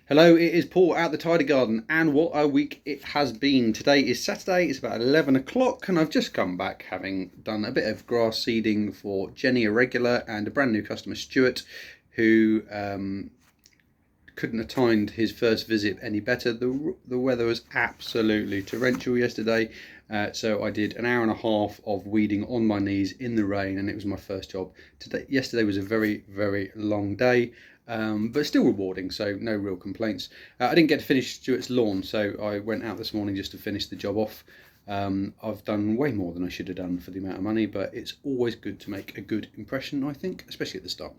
Hello, it is Paul at the Tidy Garden, and what a week it has been. Today is Saturday, it's about 11 o'clock, and I've just come back having done a bit of grass seeding for Jenny Irregular and a brand new customer, Stuart, who couldn't have timed his first visit any better. The weather was absolutely torrential yesterday, so I did an hour and a half of weeding on my knees in the rain, and it was my first job. Yesterday was a very, very long day. But still rewarding, so no real complaints. I didn't get to finish Stuart's lawn, so I went out this morning just to finish the job off. I've done way more than I should have done for the amount of money, but it's always good to make a good impression, I think, especially at the start.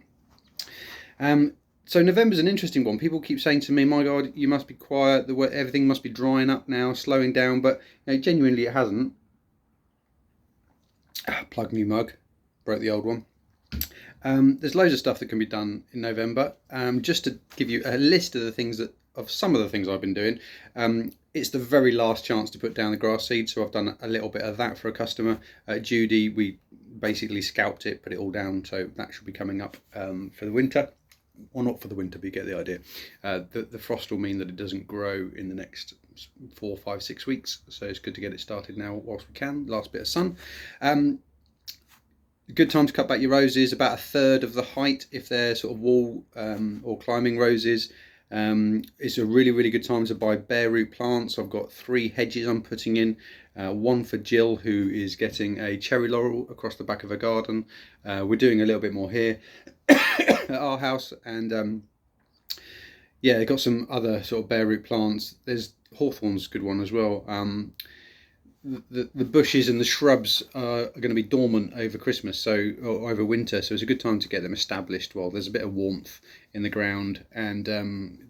So November's an interesting one. People keep saying to me, my God, you must be quiet, everything must be drying up now, slowing down, but genuinely it hasn't. Plug new mug, broke the old one. There's loads of stuff that can be done in November. Just to give you a list of some of the things I've been doing. It's the very last chance to put down the grass seed, so I've done a little bit of that for a customer. Judy, we basically scalped it, put it all down, so that should be coming up for the winter. Well, not for the winter, but you get the idea. The frost will mean that it doesn't grow in the next 4, 5, 6 weeks, so it's good to get it started now whilst we can. Last bit of sun. Good time to cut back your roses, about a third of the height if they're sort of wall or climbing roses. It's a really, really good time to buy bare root plants. I've got 3 hedges I'm putting in. One for Jill, who is getting a cherry laurel across the back of her garden. We're doing a little bit more here at our house, and yeah, they've got some other sort of bare root plants. There's hawthorn's a good one as well. The bushes and the shrubs are going to be dormant over Christmas, or over winter, so it's a good time to get them established while there's a bit of warmth in the ground, and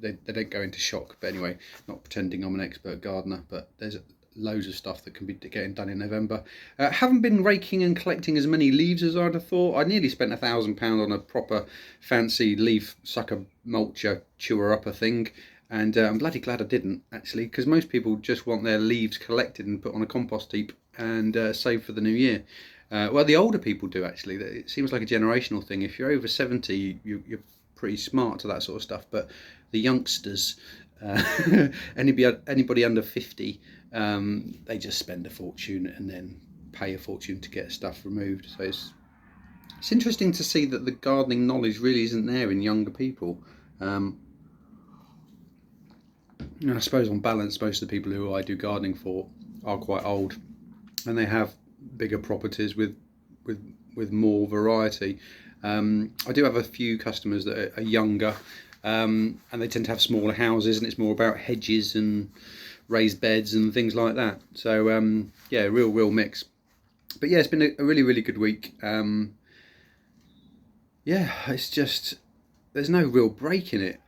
they don't go into shock. But anyway, not pretending I'm an expert gardener, but there's loads of stuff that can be getting done in November. Haven't been raking and collecting as many leaves as I'd have thought. I nearly spent £1,000 on a proper fancy leaf sucker mulcher chewer upper thing. And I'm bloody glad I didn't, actually, because most people just want their leaves collected and put on a compost heap and save for the new year. Well, the older people do, actually. It seems like a generational thing. If you're over 70, you're pretty smart to that sort of stuff. But the youngsters, anybody under 50, they just spend a fortune and then pay a fortune to get stuff removed. So it's interesting to see that the gardening knowledge really isn't there in younger people. I suppose on balance, most of the people who I do gardening for are quite old, and they have bigger properties with more variety. I do have a few customers that are younger, and they tend to have smaller houses, and it's more about hedges and raised beds and things like that. So yeah, real mix. But yeah, it's been a really, really good week. Yeah, it's just there's no real break in it.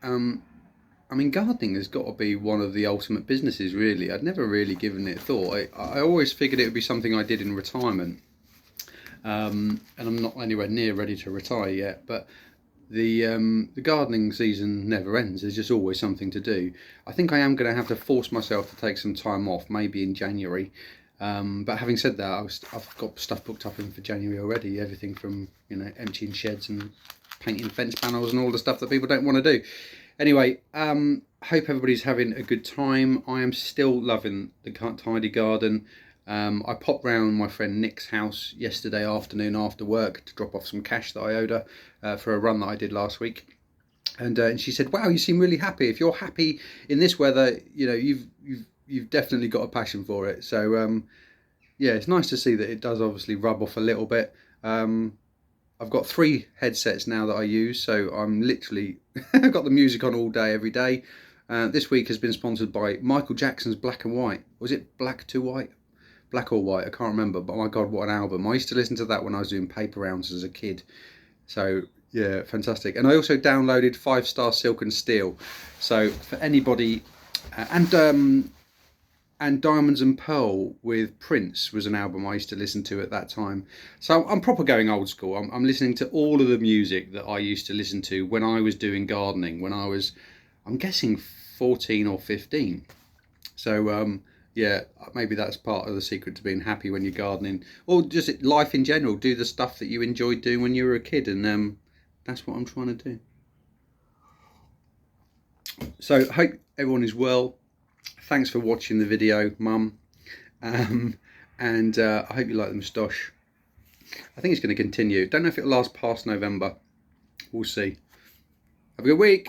I mean, gardening has got to be one of the ultimate businesses, really. I'd never really given it thought. I always figured it would be something I did in retirement. And I'm not anywhere near ready to retire yet, but the gardening season never ends. There's just always something to do. I think I am going to have to force myself to take some time off, maybe in January. But having said that, I've got stuff booked up in for January already. Everything from emptying sheds and painting fence panels and all the stuff that people don't want to do. Anyway, hope everybody's having a good time. I am still loving the tidy garden. I popped round my friend Nick's house yesterday afternoon after work to drop off some cash that I owed her for a run that I did last week. And she said, "Wow, you seem really happy. If you're happy in this weather, you've definitely got a passion for it." So yeah, it's nice to see that it does obviously rub off a little bit. I've got 3 headsets now that I use, so I'm literally I've got the music on all day, every day. This week has been sponsored by Michael Jackson's Black and White. Was it Black to White? Black or White? I can't remember, but my God, what an album. I used to listen to that when I was doing paper rounds as a kid. So yeah, fantastic. And I also downloaded 5 Star Silk and Steel. So for anybody, and Diamonds and Pearl with Prince was an album I used to listen to at that time. So I'm proper going old school. I'm listening to all of the music that I used to listen to when I was doing gardening, when I was, I'm guessing 14 or 15. So yeah, maybe that's part of the secret to being happy when you're gardening, or just life in general. Do the stuff that you enjoyed doing when you were a kid, and that's what I'm trying to do. So hope everyone is well. Thanks for watching the video, Mum. And I hope you like the moustache. I think it's going to continue. Don't know if it'll last past November. We'll see. Have a good week.